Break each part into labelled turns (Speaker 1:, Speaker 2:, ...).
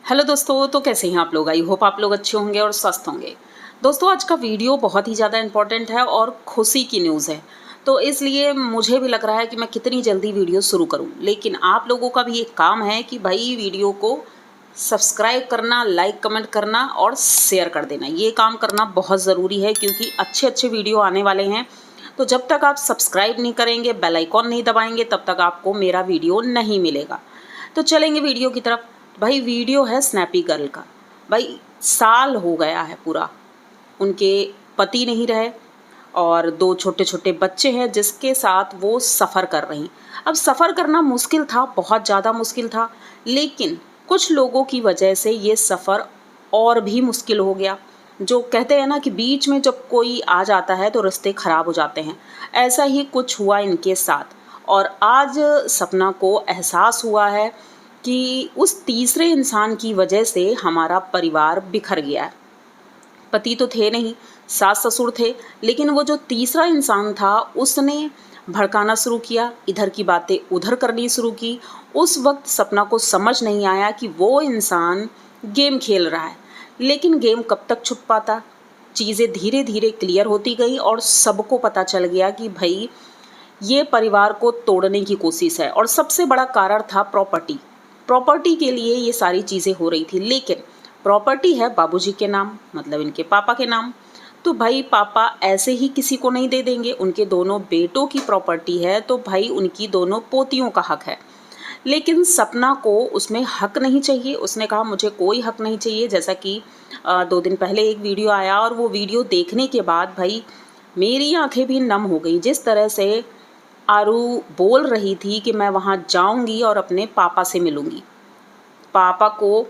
Speaker 1: Hello दोस्तों, तो कैसे हैं आप लोग। आई होप आप लोग अच्छे होंगे और स्वस्थ होंगे। दोस्तों, आज का वीडियो बहुत ही ज़्यादा इम्पोर्टेंट है और खुशी की न्यूज़ है। तो इसलिए मुझे भी लग रहा है कि मैं कितनी जल्दी वीडियो शुरू करूं, लेकिन आप लोगों का भी एक काम है कि भाई वीडियो को सब्सक्राइब करना, लाइक कमेंट करना और शेयर कर देना। ये काम करना बहुत ज़रूरी है क्योंकि अच्छे अच्छे वीडियो आने वाले हैं। तो जब तक आप सब्सक्राइब नहीं करेंगे, बेल आइकॉन नहीं दबाएंगे, तब तक आपको मेरा वीडियो नहीं मिलेगा। तो चलेंगे वीडियो की तरफ। भाई वीडियो है स्नैपी गर्ल का। भाई साल हो गया है पूरा, उनके पति नहीं रहे और दो छोटे छोटे बच्चे हैं जिसके साथ वो सफ़र कर रही। अब सफ़र करना मुश्किल था, बहुत ज़्यादा मुश्किल था, लेकिन कुछ लोगों की वजह से ये सफ़र और भी मुश्किल हो गया। जो कहते हैं ना कि बीच में जब कोई आ जाता है तो रिश्ते ख़राब हो जाते हैं, ऐसा ही कुछ हुआ इनके साथ। और आज सपना को एहसास हुआ है कि उस तीसरे इंसान की वजह से हमारा परिवार बिखर गया है। पति तो थे नहीं, सास ससुर थे, लेकिन वो जो तीसरा इंसान था उसने भड़काना शुरू किया, इधर की बातें उधर करनी शुरू की। उस वक्त सपना को समझ नहीं आया कि वो इंसान गेम खेल रहा है, लेकिन गेम कब तक छुप पाता। चीज़ें धीरे धीरे क्लियर होती गई और सबको पता चल गया कि भाई ये परिवार को तोड़ने की कोशिश है। और सबसे बड़ा कारण था प्रॉपर्टी। प्रॉपर्टी के लिए ये सारी चीज़ें हो रही थी, लेकिन प्रॉपर्टी है बाबूजी के नाम, मतलब इनके पापा के नाम। तो भाई पापा ऐसे ही किसी को नहीं दे देंगे, उनके दोनों बेटों की प्रॉपर्टी है, तो भाई उनकी दोनों पोतियों का हक है। लेकिन सपना को उसमें हक नहीं चाहिए। उसने कहा मुझे कोई हक नहीं चाहिए। जैसा कि 2 दिन पहले एक वीडियो आया और वो वीडियो देखने के बाद भाई मेरी आंखें भी नम हो गई। जिस तरह से आरू बोल रही थी कि मैं वहाँ जाऊँगी और अपने पापा से मिलूँगी, पापा को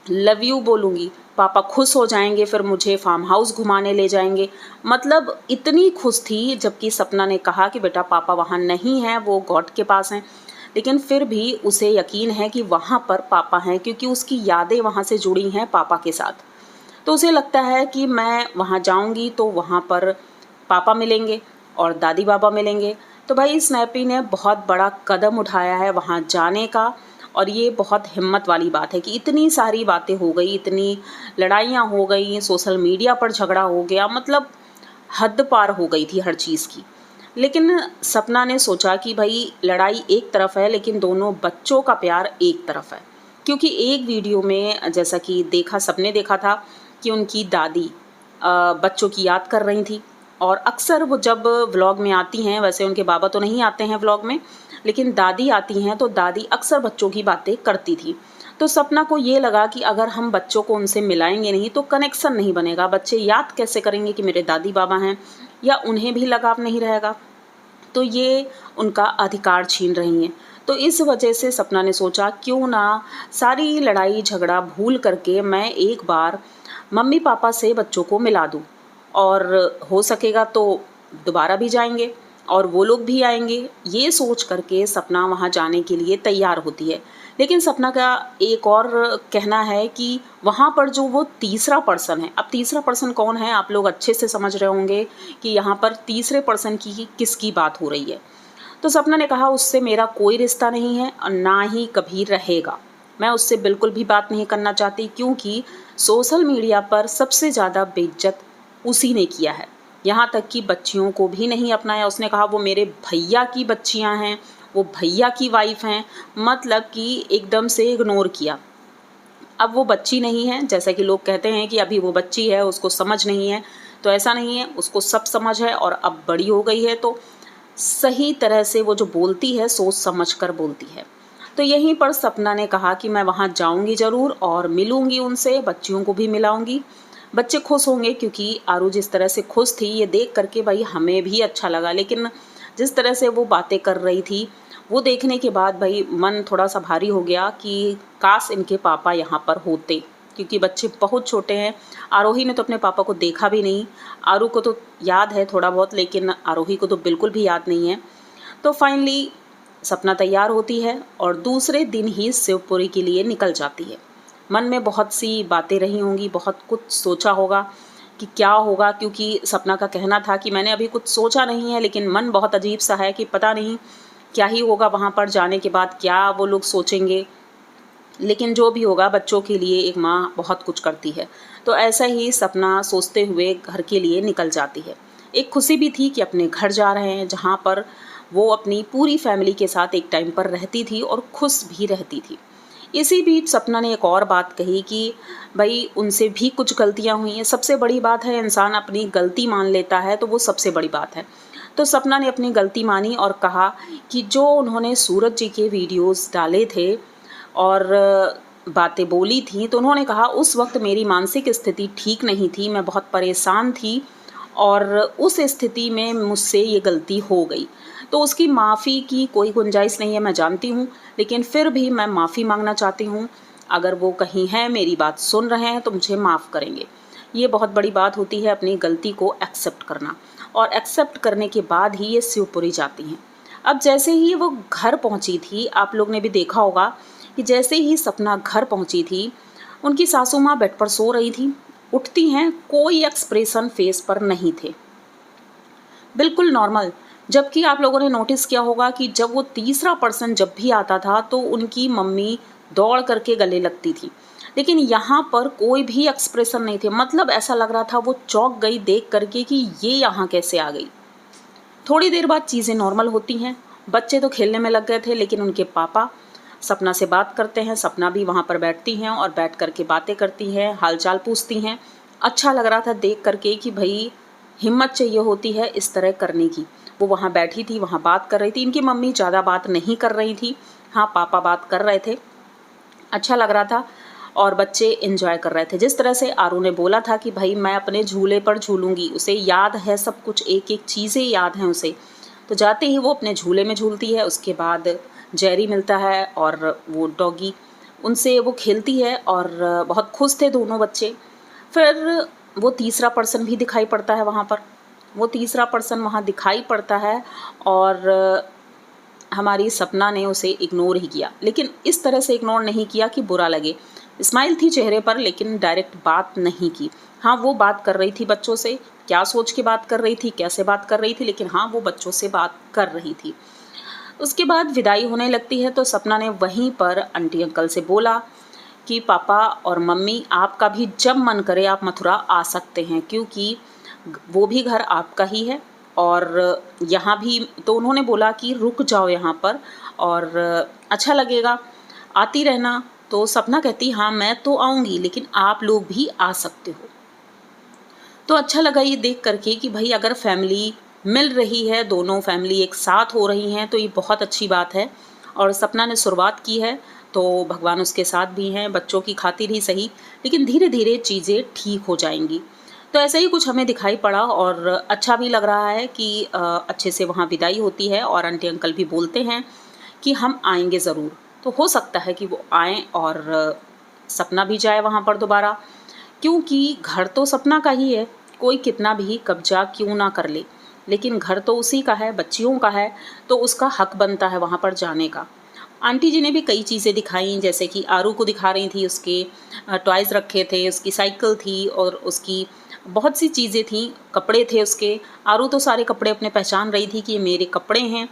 Speaker 1: लव यू बोलूँगी, पापा खुश हो जाएंगे, फिर मुझे फार्म हाउस घुमाने ले जाएंगे। मतलब इतनी खुश थी, जबकि सपना ने कहा कि बेटा पापा वहाँ नहीं हैं, वो गॉड के पास हैं। लेकिन फिर भी उसे यकीन है कि वहाँ पर पापा हैं, क्योंकि उसकी यादें वहाँ से जुड़ी हैं पापा के साथ। तो उसे लगता है कि मैं वहाँ जाऊँगी तो वहाँ पर पापा मिलेंगे और दादी बाबा मिलेंगे। तो भाई स्नैपी ने बहुत बड़ा कदम उठाया है वहाँ जाने का। और ये बहुत हिम्मत वाली बात है कि इतनी सारी बातें हो गई, इतनी लड़ाइयाँ हो गई, सोशल मीडिया पर झगड़ा हो गया, मतलब हद पार हो गई थी हर चीज़ की। लेकिन सपना ने सोचा कि भाई लड़ाई एक तरफ है, लेकिन दोनों बच्चों का प्यार एक तरफ है। क्योंकि एक वीडियो में जैसा कि देखा, सबने देखा था कि उनकी दादी बच्चों की याद कर रही थी। और अक्सर वो जब व्लॉग में आती हैं, वैसे उनके बाबा तो नहीं आते हैं व्लॉग में, लेकिन दादी आती हैं, तो दादी अक्सर बच्चों की बातें करती थी। तो सपना को ये लगा कि अगर हम बच्चों को उनसे मिलाएंगे नहीं तो कनेक्शन नहीं बनेगा, बच्चे याद कैसे करेंगे कि मेरे दादी बाबा हैं, या उन्हें भी लगाव नहीं रहेगा। तो ये उनका अधिकार छीन रही हैं। तो इस वजह से सपना ने सोचा क्यों ना सारी लड़ाई झगड़ा भूल करके मैं एक बार मम्मी पापा से बच्चों को मिला दूँ, और हो सकेगा तो दोबारा भी जाएंगे और वो लोग भी आएंगे। ये सोच करके सपना वहाँ जाने के लिए तैयार होती है। लेकिन सपना का एक और कहना है कि वहाँ पर जो वो तीसरा पर्सन है, अब तीसरा पर्सन कौन है आप लोग अच्छे से समझ रहे होंगे कि यहाँ पर तीसरे पर्सन की किसकी बात हो रही है। तो सपना ने कहा उससे मेरा कोई रिश्ता नहीं है और ना ही कभी रहेगा। मैं उससे बिल्कुल भी बात नहीं करना चाहती, क्योंकि सोशल मीडिया पर सबसे ज़्यादा बेइज्जत उसी ने किया है। यहाँ तक कि बच्चियों को भी नहीं अपनाया। उसने कहा वो मेरे भैया की बच्चियाँ हैं, वो भैया की वाइफ हैं, मतलब कि एकदम से इग्नोर किया। अब वो बच्ची नहीं है, जैसा कि लोग कहते हैं कि अभी वो बच्ची है, उसको समझ नहीं है, तो ऐसा नहीं है, उसको सब समझ है और अब बड़ी हो गई है, तो सही तरह से वो जो बोलती है सोच समझ कर बोलती है। तो यहीं पर सपना ने कहा कि मैं वहाँ जाऊँगी ज़रूर और मिलूँगी उनसे, बच्चियों को भी मिलाऊँगी, बच्चे खुश होंगे। क्योंकि आरू जिस तरह से खुश थी ये देख करके भाई हमें भी अच्छा लगा, लेकिन जिस तरह से वो बातें कर रही थी वो देखने के बाद भाई मन थोड़ा सा भारी हो गया कि काश इनके पापा यहाँ पर होते, क्योंकि बच्चे बहुत छोटे हैं। आरोही ने तो अपने पापा को देखा भी नहीं, आरू को तो याद है थोड़ा बहुत, लेकिन आरोही को तो बिल्कुल भी याद नहीं है। तो फाइनली सपना तैयार होती है और दूसरे दिन ही शिवपुरी के लिए निकल जाती है। मन में बहुत सी बातें रही होंगी, बहुत कुछ सोचा होगा कि क्या होगा, क्योंकि सपना का कहना था कि मैंने अभी कुछ सोचा नहीं है, लेकिन मन बहुत अजीब सा है कि पता नहीं क्या ही होगा वहाँ पर जाने के बाद, क्या वो लोग सोचेंगे। लेकिन जो भी होगा बच्चों के लिए एक माँ बहुत कुछ करती है। तो ऐसा ही सपना सोचते हुए घर के लिए निकल जाती है। एक खुशी भी थी कि अपने घर जा रहे हैं, जहाँ पर वो अपनी पूरी फैमिली के साथ एक टाइम पर रहती थी और खुश भी रहती थी। इसी बीच सपना ने एक और बात कही कि भाई उनसे भी कुछ गलतियाँ हुई हैं। सबसे बड़ी बात है, इंसान अपनी गलती मान लेता है तो वो सबसे बड़ी बात है। तो सपना ने अपनी गलती मानी और कहा कि जो उन्होंने सूरज जी के वीडियोस डाले थे और बातें बोली थी, तो उन्होंने कहा उस वक्त मेरी मानसिक स्थिति ठीक नहीं थी, मैं बहुत परेशान थी और उस स्थिति में मुझसे ये गलती हो गई। तो उसकी माफ़ी की कोई गुंजाइश नहीं है, मैं जानती हूँ, लेकिन फिर भी मैं माफ़ी मांगना चाहती हूँ। अगर वो कहीं हैं, मेरी बात सुन रहे हैं, तो मुझे माफ़ करेंगे। ये बहुत बड़ी बात होती है अपनी गलती को एक्सेप्ट करना, और एक्सेप्ट करने के बाद ही ये शिवपुरी जाती हैं। अब जैसे ही वो घर पहुंची थी, आप लोग ने भी देखा होगा कि जैसे ही सपना घर पहुंची थी, उनकी सासू माँ बेड पर सो रही थी। उठती हैं, कोई एक्सप्रेशन फेस पर नहीं थे, बिल्कुल नॉर्मल। जबकि आप लोगों ने नोटिस किया होगा कि जब वो तीसरा पर्सन जब भी आता था तो उनकी मम्मी दौड़ करके गले लगती थी, लेकिन यहाँ पर कोई भी एक्सप्रेशन नहीं थे। मतलब ऐसा लग रहा था वो चौंक गई देख करके कि ये यहाँ कैसे आ गई। थोड़ी देर बाद चीज़ें नॉर्मल होती हैं। बच्चे तो खेलने में लग गए थे, लेकिन उनके पापा सपना से बात करते हैं। सपना भी वहाँ पर बैठती हैं और बैठ करके बातें करती हैं, हालचाल पूछती हैं। अच्छा लग रहा था देख करके कि भाई हिम्मत चाहिए होती है इस तरह करने की। वो वहाँ बैठी थी, वहाँ बात कर रही थी। इनकी मम्मी ज़्यादा बात नहीं कर रही थी, हाँ पापा बात कर रहे थे। अच्छा लग रहा था और बच्चे एंजॉय कर रहे थे। जिस तरह से आरू ने बोला था कि भाई मैं अपने झूले पर झूलूंगी, उसे याद है सब कुछ, एक एक चीज़ें याद हैं उसे। तो जाते ही वो अपने झूले में झूलती है। उसके बाद जेरी मिलता है और वो डॉगी, उनसे वो खेलती है और बहुत खुश थे दोनों बच्चे। फिर वो तीसरा पर्सन भी दिखाई पड़ता है वहाँ पर। वो तीसरा पर्सन वहाँ दिखाई पड़ता है और हमारी सपना ने उसे इग्नोर ही किया, लेकिन इस तरह से इग्नोर नहीं किया कि बुरा लगे। स्माइल थी चेहरे पर, लेकिन डायरेक्ट बात नहीं की। हाँ, वो बात कर रही थी बच्चों से, क्या सोच के बात कर रही थी, कैसे बात कर रही थी, लेकिन हाँ वो बच्चों से बात कर रही थी। उसके बाद विदाई होने लगती है तो सपना ने वहीं पर आंटी अंकल से बोला कि पापा और मम्मी, आपका भी जब मन करे आप मथुरा आ सकते हैं, क्योंकि वो भी घर आपका ही है और यहाँ भी। तो उन्होंने बोला कि रुक जाओ यहाँ पर और अच्छा लगेगा, आती रहना। तो सपना कहती हाँ मैं तो आऊँगी, लेकिन आप लोग भी आ सकते हो। तो अच्छा लगा ये देख करके कि भाई अगर फैमिली मिल रही है, दोनों फैमिली एक साथ हो रही हैं, तो ये बहुत अच्छी बात है। और सपना ने शुरुआत की है तो भगवान उसके साथ भी हैं, बच्चों की खातिर ही सही, लेकिन धीरे धीरे चीज़ें ठीक हो जाएंगी। तो ऐसा ही कुछ हमें दिखाई पड़ा और अच्छा भी लग रहा है कि अच्छे से वहाँ विदाई होती है और आंटी अंकल भी बोलते हैं कि हम आएंगे ज़रूर। तो हो सकता है कि वो आएँ और सपना भी जाए वहाँ पर दोबारा, क्योंकि घर तो सपना का ही है, कोई कितना भी कब्जा क्यों ना कर ले, लेकिन घर तो उसी का है, बच्चियों का है, तो उसका हक बनता है वहाँ पर जाने का। आंटी जी ने भी कई चीज़ें दिखाई, जैसे कि आरू को दिखा रही थी, उसके टॉयज़ रखे थे, उसकी साइकिल थी और उसकी बहुत सी चीज़ें थी, कपड़े थे उसके। आरू तो सारे कपड़े अपने पहचान रही थी कि ये मेरे कपड़े हैं।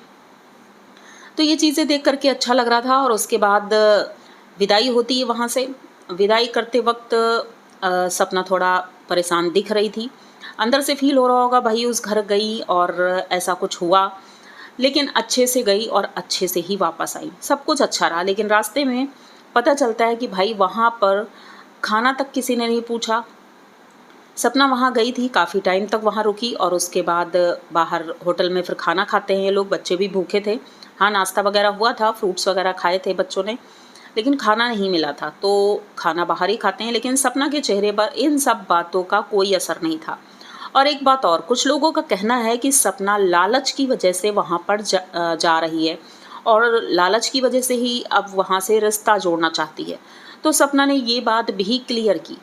Speaker 1: तो ये चीज़ें देख करके अच्छा लग रहा था। और उसके बाद विदाई होती है वहाँ से। विदाई करते वक्त सपना थोड़ा परेशान दिख रही थी, अंदर से फील हो रहा होगा भाई उस घर गई और ऐसा कुछ हुआ, लेकिन अच्छे से गई और अच्छे से ही वापस आई, सब कुछ अच्छा रहा। लेकिन रास्ते में पता चलता है कि भाई वहाँ पर खाना तक किसी ने नहीं पूछा। सपना वहाँ गई थी, काफ़ी टाइम तक वहाँ रुकी और उसके बाद बाहर होटल में फिर खाना खाते हैं ये लोग, बच्चे भी भूखे थे। हाँ, नाश्ता वगैरह हुआ था, फ्रूट्स वगैरह खाए थे बच्चों ने, लेकिन खाना नहीं मिला था, तो खाना बाहर ही खाते हैं। लेकिन सपना के चेहरे पर इन सब बातों का कोई असर नहीं था। और एक बात और, कुछ लोगों का कहना है कि सपना लालच की वजह से वहाँ पर जा रही है और लालच की वजह से ही अब वहाँ से रिश्ता जोड़ना चाहती है। तो सपना ने ये बात भी क्लियर की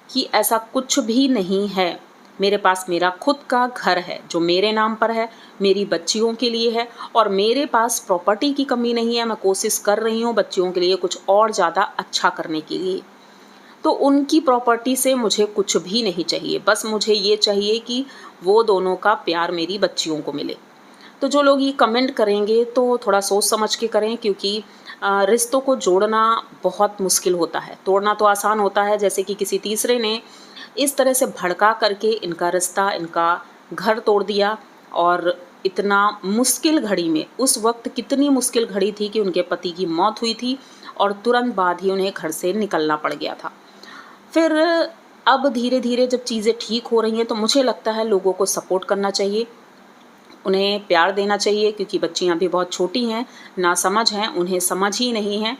Speaker 1: कि ऐसा कुछ भी नहीं है, मेरे पास मेरा खुद का घर है जो मेरे नाम पर है, मेरी बच्चियों के लिए है और मेरे पास प्रॉपर्टी की कमी नहीं है। मैं कोशिश कर रही हूँ बच्चियों के लिए कुछ और ज़्यादा अच्छा करने के लिए। तो उनकी प्रॉपर्टी से मुझे कुछ भी नहीं चाहिए, बस मुझे ये चाहिए कि वो दोनों का प्यार मेरी बच्चियों को मिले। तो जो लोग ये कमेंट करेंगे तो थोड़ा सोच समझ के करें, क्योंकि रिश्तों को जोड़ना बहुत मुश्किल होता है, तोड़ना तो आसान होता है। जैसे कि किसी तीसरे ने इस तरह से भड़का करके इनका रिश्ता, इनका घर तोड़ दिया। और इतना मुश्किल घड़ी में, उस वक्त कितनी मुश्किल घड़ी थी कि उनके पति की मौत हुई थी और तुरंत बाद ही उन्हें घर से निकलना पड़ गया था। फिर अब धीरे धीरे जब चीज़ें ठीक हो रही हैं तो मुझे लगता है लोगों को सपोर्ट करना चाहिए, उन्हें प्यार देना चाहिए, क्योंकि बच्चियां भी बहुत छोटी हैं, नासमझ हैं, उन्हें समझ ही नहीं है।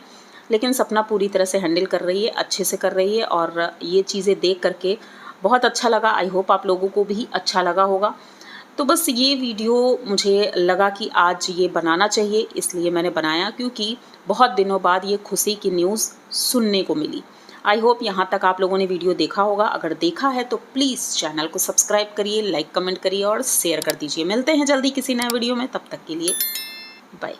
Speaker 1: लेकिन सपना पूरी तरह से हैंडल कर रही है, अच्छे से कर रही है और ये चीज़ें देख करके बहुत अच्छा लगा। आई होप आप लोगों को भी अच्छा लगा होगा। तो बस ये वीडियो मुझे लगा कि आज ये बनाना चाहिए, इसलिए मैंने बनाया, क्योंकि बहुत दिनों बाद ये खुशी की न्यूज़ सुनने को मिली। आई होप यहाँ तक आप लोगों ने वीडियो देखा होगा। अगर देखा है तो प्लीज़ चैनल को सब्सक्राइब करिए, लाइक कमेंट करिए और शेयर कर दीजिए। मिलते हैं जल्दी किसी नए वीडियो में, तब तक के लिए बाय।